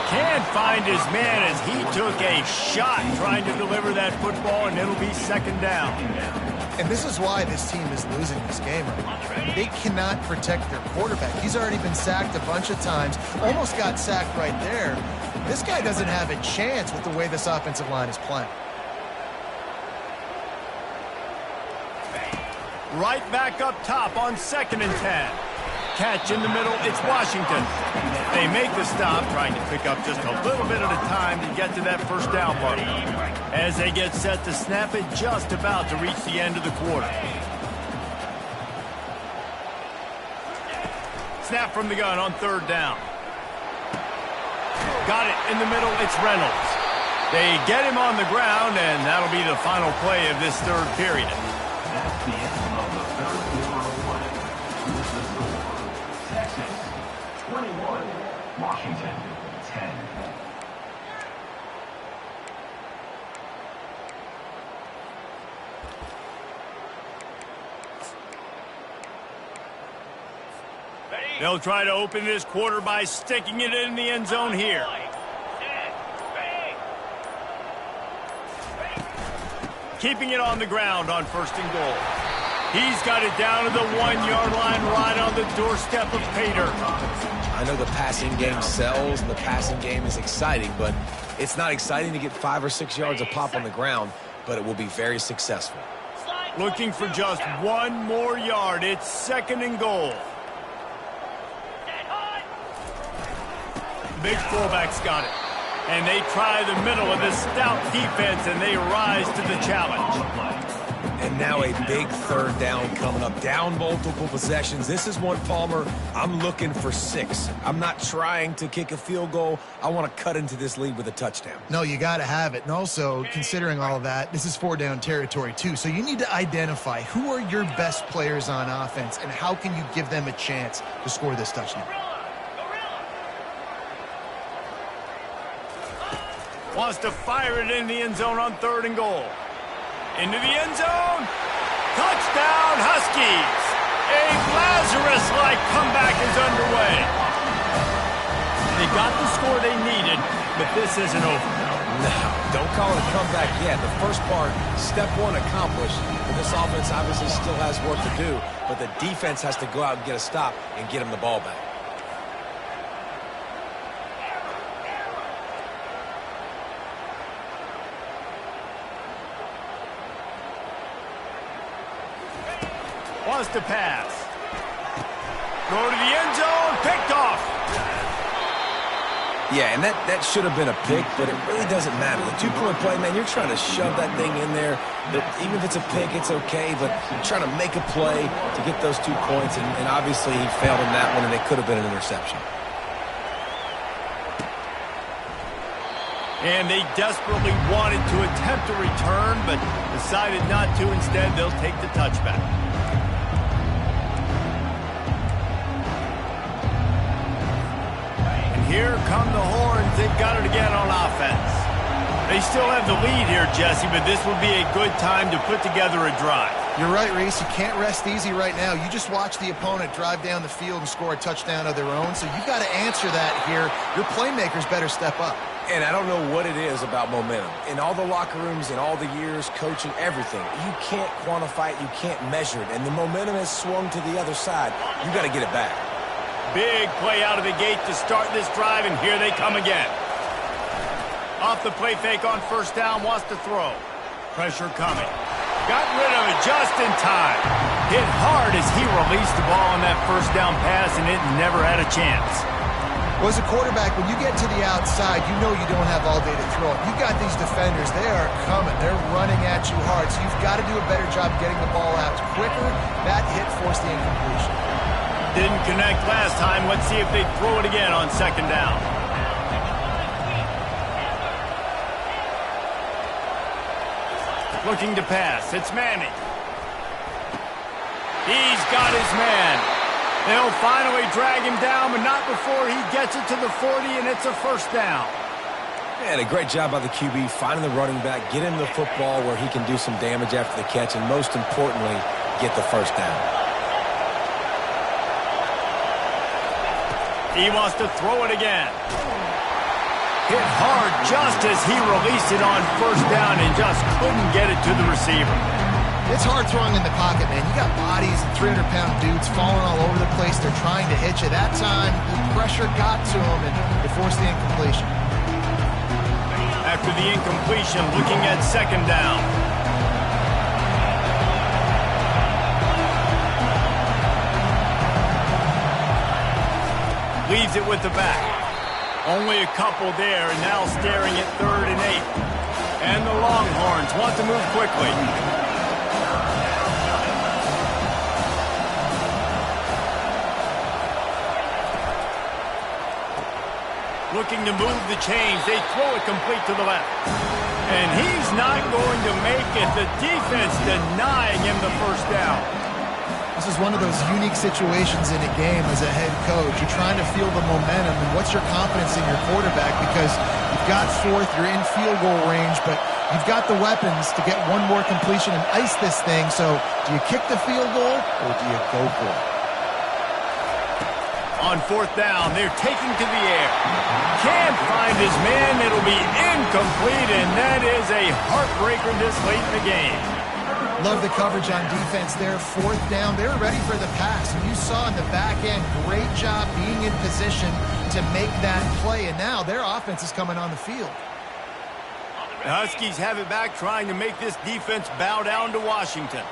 S1: Can't find his man as he took a shot trying to deliver that football, and it'll be 2nd down.
S2: And this is why this team is losing this game right now. They cannot protect their quarterback. He's already been sacked a bunch of times. Almost got sacked right there. This guy doesn't have a chance with the way this offensive line is playing.
S1: Right back up top on 2nd and 10. Catch in the middle. It's Washington. They make the stop, trying to pick up just a little bit at a time to get to that first down marker. As they get set to snap it, just about to reach the end of the quarter. Snap from the gun on third down. Got it in the middle. It's Reynolds. They get him on the ground, and that'll be the final play of this third period.
S4: That's the end of the third quarter of play. This is the score. Texas 21, Washington 10.
S1: They'll try to open this quarter by sticking it in the end zone here. Keeping it on the ground on first and goal. He's got it down to the 1-yard line right on the doorstep of Pater.
S3: I know the passing game sells and the passing game is exciting, but it's not exciting to get 5 or 6 yards of pop on the ground, but it will be very successful.
S1: Looking for just 1 more yard. It's second and goal. Big fullback's got it. And they try the middle of this stout defense, and they rise to the challenge.
S3: And now a big third down coming up. Down multiple possessions. This is one, Palmer, I'm looking for 6. I'm not trying to kick a field goal. I want to cut into this lead with a touchdown.
S2: No, you got to have it. And also, considering all of that, this is 4-down territory, too. So you need to identify who are your best players on offense and how can you give them a chance to score this touchdown.
S1: Wants to fire it in the end zone on third and goal. Into the end zone. Touchdown, Huskies. A Lazarus-like comeback is underway. They got the score they needed, but this isn't over.
S3: No, don't call it a comeback yet. The first part, step 1 accomplished. But this offense obviously still has work to do, but the defense has to go out and get a stop and get him the ball back.
S1: Wants to pass. Go to the end zone. Picked off.
S3: Yeah, and that should have been a pick, but it really doesn't matter. The 2-point play, man, you're trying to shove that thing in there. But even if it's a pick, it's okay, but you're trying to make a play to get those 2 points, and obviously he failed in that one, and it could have been an interception.
S1: And they desperately wanted to attempt a return, but decided not to. Instead, they'll take the touchback. Here come the horns. They've got it again on offense. They still have the lead here, Jesse, but this would be a good time to put together a drive.
S2: You're right, Reese. You can't rest easy right now. You just watch the opponent drive down the field and score a touchdown of their own, so you've got to answer that here. Your playmakers better step up.
S3: And I don't know what it is about momentum. In all the locker rooms, in all the years, coaching, everything, you can't quantify it, you can't measure it. And the momentum has swung to the other side. You got to get it back.
S1: Big play out of the gate to start this drive, and here they come again. Off the play fake on first down, wants to throw. Pressure coming. Got rid of it just in time. Hit hard as he released the ball on that first down pass, and it never had a chance.
S2: Well, as a quarterback, when you get to the outside, you know you don't have all day to throw it. You got these defenders, they are coming. They're running at you hard, so you've got to do a better job getting the ball out quicker. That hit forced the incompletion.
S1: Didn't connect last time. Let's see if they throw it again on second down. Looking to pass. It's Manning. He's got his man. They'll finally drag him down, but not before he gets it to the 40, and it's a first down.
S3: And a great job by the QB, finding the running back, get him the football where he can do some damage after the catch, and most importantly, get the first down.
S1: He wants to throw it again. Hit hard just as he released it on first down and just couldn't get it to the receiver.
S2: It's hard throwing in the pocket, man. You got bodies and 300-pound dudes falling all over the place. They're trying to hit you. That time, the pressure got to him, and it forced the incompletion.
S1: After the incompletion, looking at second down. Leads plays it with the back. Only a couple there, and now staring at 3rd and 8. And the Longhorns want to move quickly. Looking to move the chains. They throw it complete to the left. And he's not going to make it. The defense denying him the first down.
S2: This is one of those unique situations in a game as a head coach. You're trying to feel the momentum, and what's your confidence in your quarterback? Because you've got 4th, you're in field goal range, but you've got the weapons to get one more completion and ice this thing. So do you kick the field goal or do you go for it?
S1: On 4th down, they're taking to the air. Can't find his man. It'll be incomplete, and that is a heartbreaker this late in the game.
S2: Love the coverage on defense there. 4th down, they're ready for the pass. And you saw in the back end, great job being in position to make that play. And now their offense is coming on the field.
S1: The Huskies have it back, trying to make this defense bow down to Washington.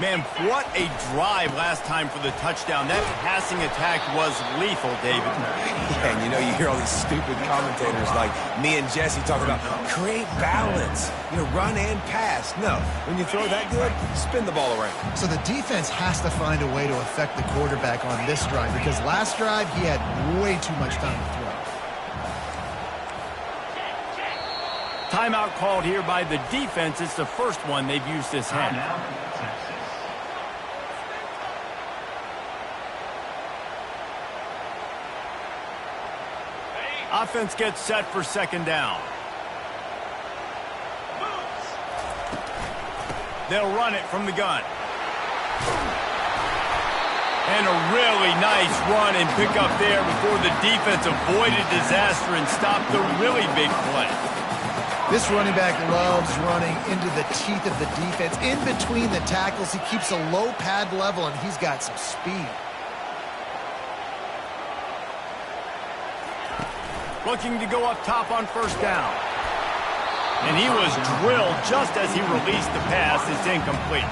S1: Man, what a drive last time for the touchdown. That passing attack was lethal, David.
S3: Yeah, and you know, you hear all these stupid commentators like me and Jesse talking about create balance, run and pass. No, when you throw that good, spin the ball around. So
S2: the defense has to find a way to affect the quarterback on this drive, because last drive he had way too much time to throw.
S1: Timeout called here by the defense. It's the first one they've used this half. Offense gets set for 2nd down. They'll run it from the gun. And a really nice run and pick up there before the defense avoided disaster and stopped the really big play.
S2: This running back loves running into the teeth of the defense. In between the tackles, he keeps a low pad level, and he's got some speed.
S1: Looking to go up top on 1st down. And he was drilled just as he released the pass. It's incomplete.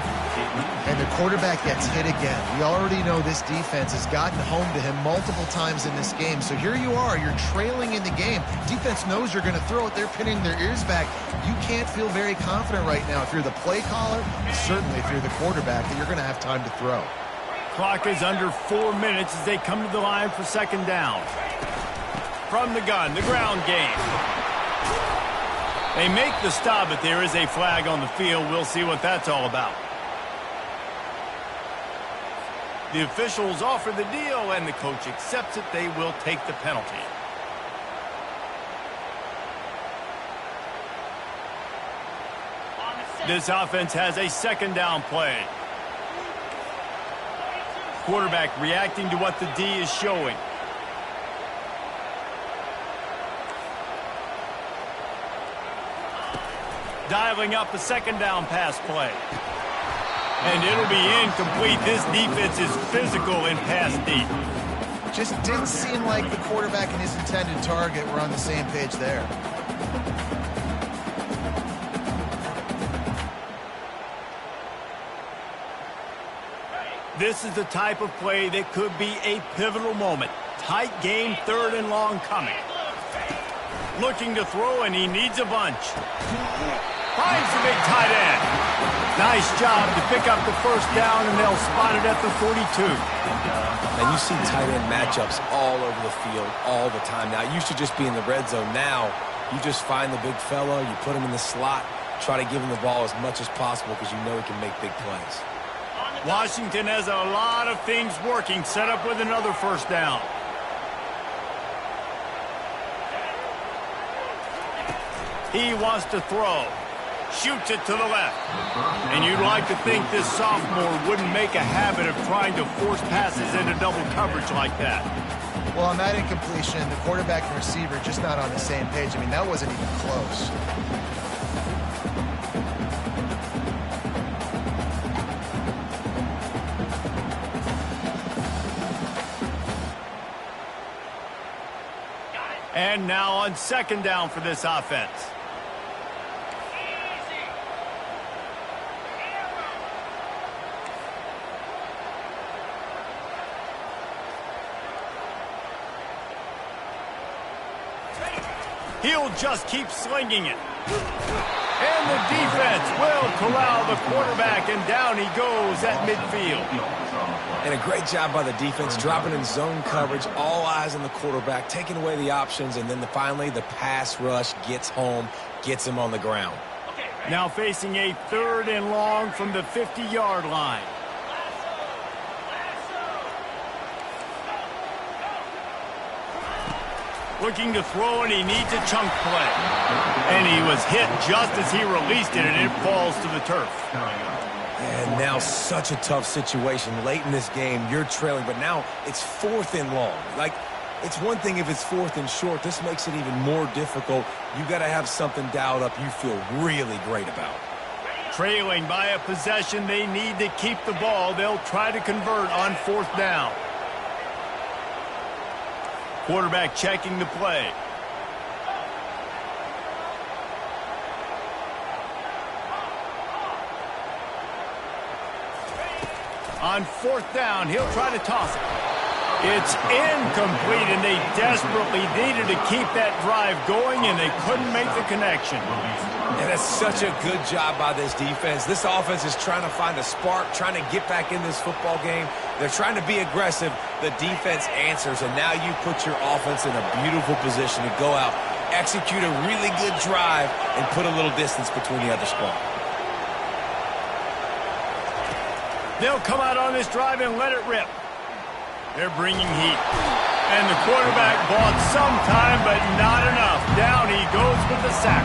S2: And the quarterback gets hit again. We already know this defense has gotten home to him multiple times in this game. So here you are, you're trailing in the game. Defense knows you're going to throw it. They're pinning their ears back. You can't feel very confident right now if you're the play caller, and certainly if you're the quarterback, that you're going to have time to throw.
S1: Clock is under 4 minutes as they come to the line for 2nd down. From the gun, the ground game. They make the stop, but there is a flag on the field. We'll see what that's all about. The officials offer the deal, and the coach accepts it. They will take the penalty. This offense has a 2nd down play. Quarterback reacting to what the D is showing. Dialing up a 2nd down pass play. And it'll be incomplete. This defense is physical in pass deep.
S2: Just didn't seem like the quarterback and his intended target were on the same page there.
S1: This is the type of play that could be a pivotal moment. Tight game, 3rd and long coming. Looking to throw, and he needs a bunch. Finds the big tight end. Nice job to pick up the 1st down, and they'll spot it at the 42.
S3: And you see tight end matchups all over the field all the time. Now, it used to just be in the red zone. Now, you just find the big fella, you put him in the slot, try to give him the ball as much as possible because you know he can make big plays.
S1: Washington has a lot of things working. Set up with another 1st down. He wants to throw. Shoots it to the left. And you'd like to think this sophomore wouldn't make a habit of trying to force passes into double coverage like that.
S2: Well, on that incompletion, the quarterback and receiver just not on the same page. I mean, that wasn't even close.
S1: And now on 2nd down for this offense. He'll just keep slinging it. And the defense will corral the quarterback, and down he goes at midfield.
S3: And a great job by the defense, dropping in zone coverage, all eyes on the quarterback, taking away the options, and then finally the pass rush gets home, gets him on the ground.
S1: Now facing a 3rd and long from the 50-yard line. Looking to throw, and he needs a chunk play. And he was hit just as he released it, and it falls to the turf.
S3: And now such a tough situation. Late in this game, you're trailing, but now it's 4th and long. Like, it's one thing if it's 4th and short. This makes it even more difficult. You got to have something dialed up you feel really great about.
S1: Trailing by a possession, they need to keep the ball. They'll try to convert on 4th down. Quarterback checking the play. On 4th down, he'll try to toss it. It's incomplete, and they desperately needed to keep that drive going, and they couldn't make the connection.
S3: And that's such a good job by this defense. This offense is trying to find a spark, trying to get back in this football game. They're trying to be aggressive. The defense answers, and now you put your offense in a beautiful position to go out, execute a really good drive, and put a little distance between the other squad.
S1: They'll come out on this drive and let it rip. They're bringing heat. And the quarterback bought some time, but not enough. Down he goes with the sack.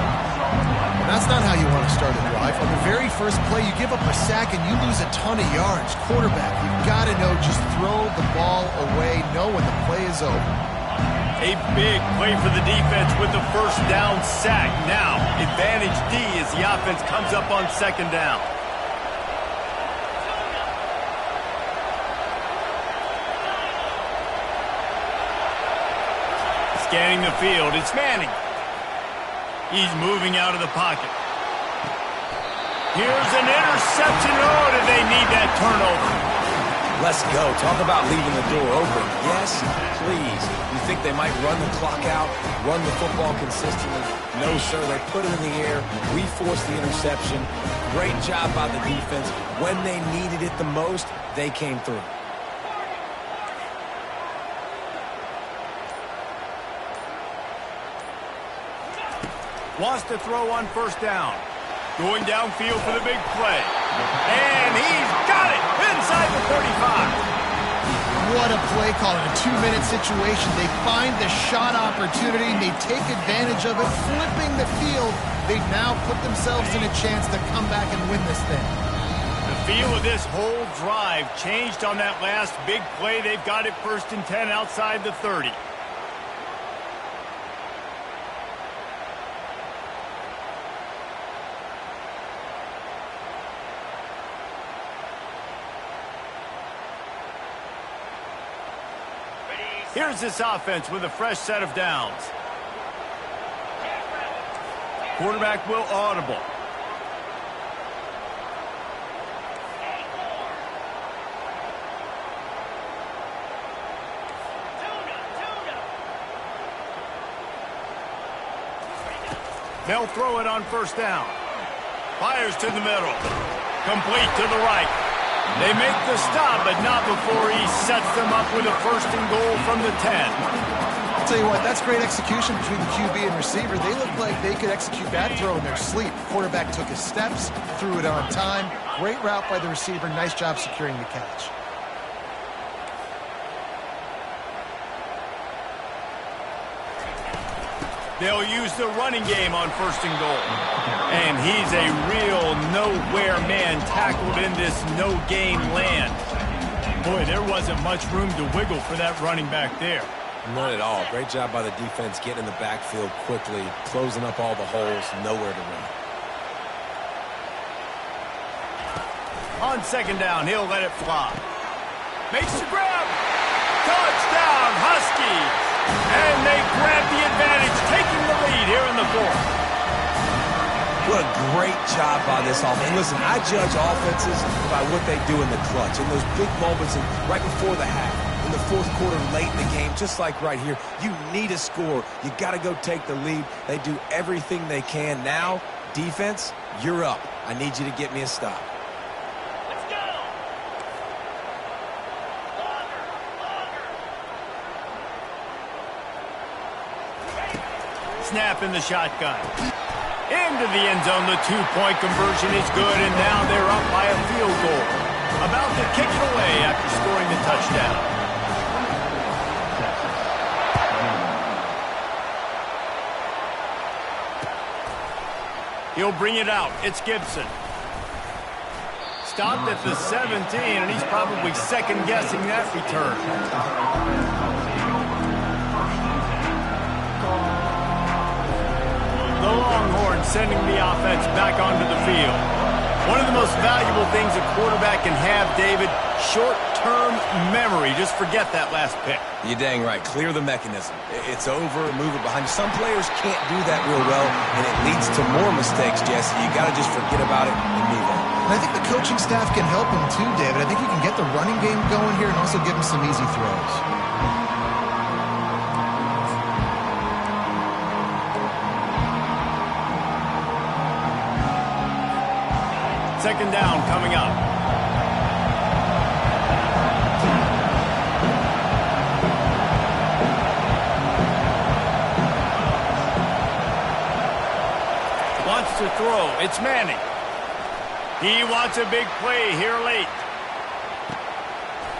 S2: That's not how you want to start a drive. On the very first play, you give up a sack and you lose a ton of yards. Quarterback, you've got to know, just throw the ball away, know when the play is over.
S1: A big play for the defense with the 1st down sack. Now, advantage D as the offense comes up on 2nd down. Scanning the field, it's Manning. He's moving out of the pocket. Here's an interception. Oh, did they need that turnover?
S3: Let's go. Talk about leaving the door open. Yes, please. You think they might run the clock out, run the football consistently? No, sir. They put it in the air. We forced the interception. Great job by the defense. When they needed it the most, they came through.
S1: Wants to throw on 1st down. Going downfield for the big play. And he's got it inside the 45.
S2: What a play call in a 2-minute situation. They find the shot opportunity, and they take advantage of it, flipping the field. They've now put themselves in a chance to come back and win this thing.
S1: The feel of this whole drive changed on that last big play. They've got it 1st and 10 outside the 30. Here's this offense with a fresh set of downs. Quarterback will audible. They'll throw it on 1st down. Fires to the middle. Complete to the right. They make the stop, but not before he sets them up with a 1st and goal from the 10.
S2: I'll tell you what, that's great execution between the QB and receiver. They look like they could execute that throw in their sleep. Quarterback took his steps, threw it on time. Great route by the receiver. Nice job securing the catch.
S1: They'll use the running game on 1st and goal. And he's a real nowhere man tackled in this no-gain land. Boy, there wasn't much room to wiggle for that running back there.
S3: None at all. Great job by the defense getting in the backfield quickly, closing up all the holes, nowhere to run.
S1: On 2nd down, he'll let it fly. Makes the grab. Touchdown, Huskies. And they grab the advantage, taking the lead here in the 4th.
S3: What a great job by this offense. Listen, I judge offenses by what they do in the clutch, in those big moments right before the half, in the fourth quarter late in the game, just like right here. You need a score. You got to go take the lead. They do everything they can. Now, defense, you're up. I need you to get me a stop.
S1: Snap in the shotgun. Into the end zone. The two-point conversion is good, and now they're up by a field goal. About to kick it away after scoring the touchdown. He'll bring it out. It's Gibson. Stopped at the 17, and he's probably second-guessing that return. The Longhorns sending the offense back onto the field. One of the most valuable things a quarterback can have, David, short-term memory. Just forget that last pick.
S3: You're dang right. Clear the mechanism. It's over, move it behind you. Some players can't do that real well, and it leads to more mistakes, Jesse. You got to just forget about it and move on.
S2: And I think the coaching staff can help him too, David. I think you can get the running game going here and also give him some easy throws.
S1: Second down coming up. Wants to throw. It's Manning. He wants a big play here late.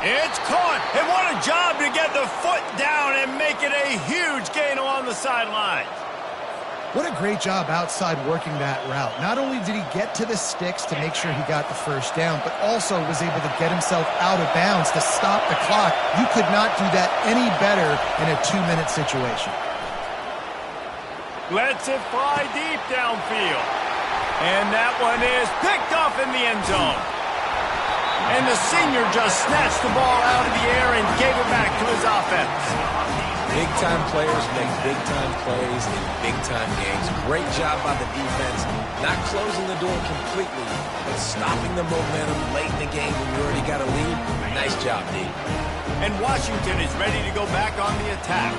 S1: It's caught. And what a job to get the foot down and make it a huge gain along the sideline.
S2: What a great job outside working that route. Not only did he get to the sticks to make sure he got the first down, but also was able to get himself out of bounds to stop the clock. You could not do that any better in a 2-minute situation.
S1: Lets it fly deep downfield. And that one is picked off in the end zone. And the senior just snatched the ball out of the air and gave it back to his offense.
S3: Big-time players make big-time plays in big-time games. Great job by the defense. Not closing the door completely, but stopping the momentum late in the game when you already got a lead. Nice job, D.
S1: And Washington is ready to go back on the attack.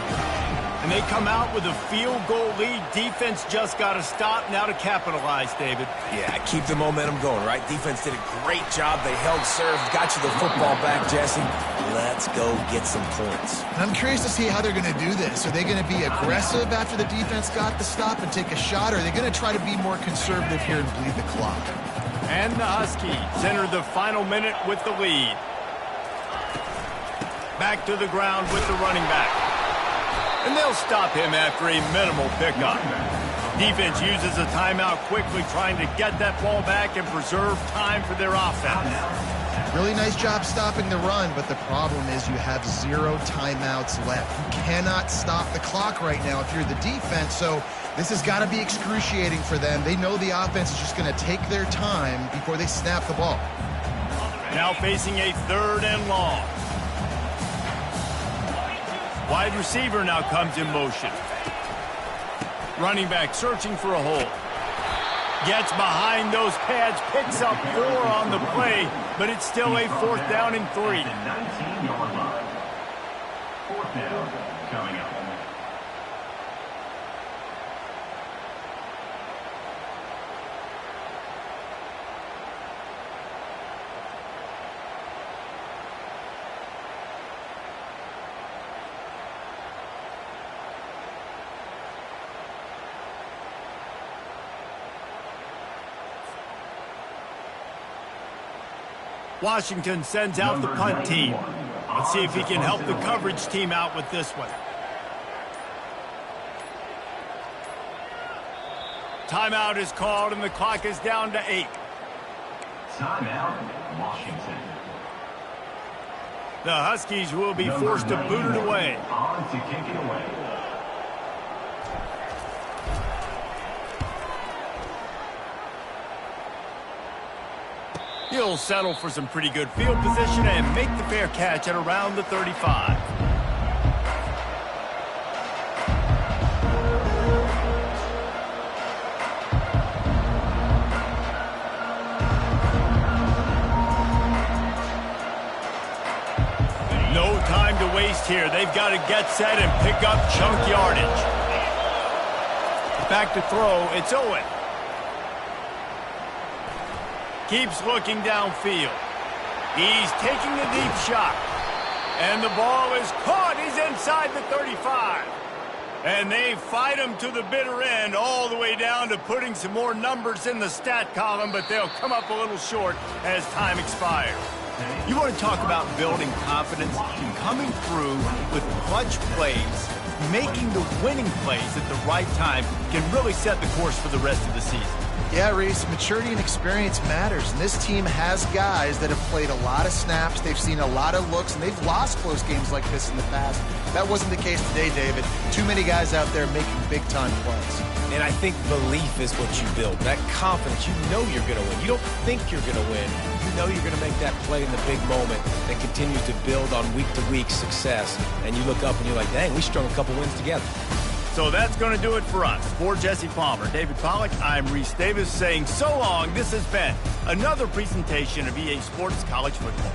S1: And they come out with a field goal lead. Defense just got to stop now to capitalize, David.
S3: Yeah, keep the momentum going, right? Defense did a great job. They held serve, got you the football back, Jesse. Let's go get some points.
S2: And I'm curious to see how they're going to do this. Are they going to be aggressive after the defense got the stop and take a shot, or are they going to try to be more conservative here and bleed the clock?
S1: And the Huskies enter the final minute with the lead. Back to the ground with the running back. And they'll stop him after a minimal pickup. Defense uses a timeout quickly, trying to get that ball back and preserve time for their offense.
S2: Really nice job stopping the run, but the problem is you have 0 timeouts left. You cannot stop the clock right now if you're the defense, so this has got to be excruciating for them. They know the offense is just going to take their time before they snap the ball.
S1: Now facing a 3rd and long. Wide receiver now comes in motion. Running back searching for a hole. Gets behind those pads, picks up 4 on the play, but it's still a 4th down and 3.
S4: 19-yard line. 4th down coming up.
S1: Washington sends out the punt team. Let's see if he can help the coverage team out with this one. Timeout is called, and the clock is down to 8.
S4: Timeout, Washington.
S1: The Huskies will be forced to boot it away.
S4: On to kick it away.
S1: He'll settle for some pretty good field position and make the fair catch at around the 35. No time to waste here. They've got to get set and pick up chunk yardage. Back to throw. It's Owen. Keeps looking downfield. He's taking a deep shot. And the ball is caught. He's inside the 35. And they fight him to the bitter end, all the way down to putting some more numbers in the stat column, but they'll come up a little short as time expires. You want to talk about building confidence? Coming through with clutch plays, making the winning plays at the right time can really set the course for the rest of the season.
S2: Yeah, Reese, maturity and experience matters, and this team has guys that have played a lot of snaps, they've seen a lot of looks, and they've lost close games like this in the past. That wasn't the case today, David. Too many guys out there making big-time plays.
S3: And I think belief is what you build. That confidence, you know you're going to win. You don't think you're going to win. You know you're going to make that play in the big moment that continues to build on week-to-week success. And you look up and you're like, dang, we strung a couple wins together.
S1: So that's going to do it for us. For Jesse Palmer, David Pollack, I'm Reese Davis saying so long. This has been another presentation of EA Sports College Football.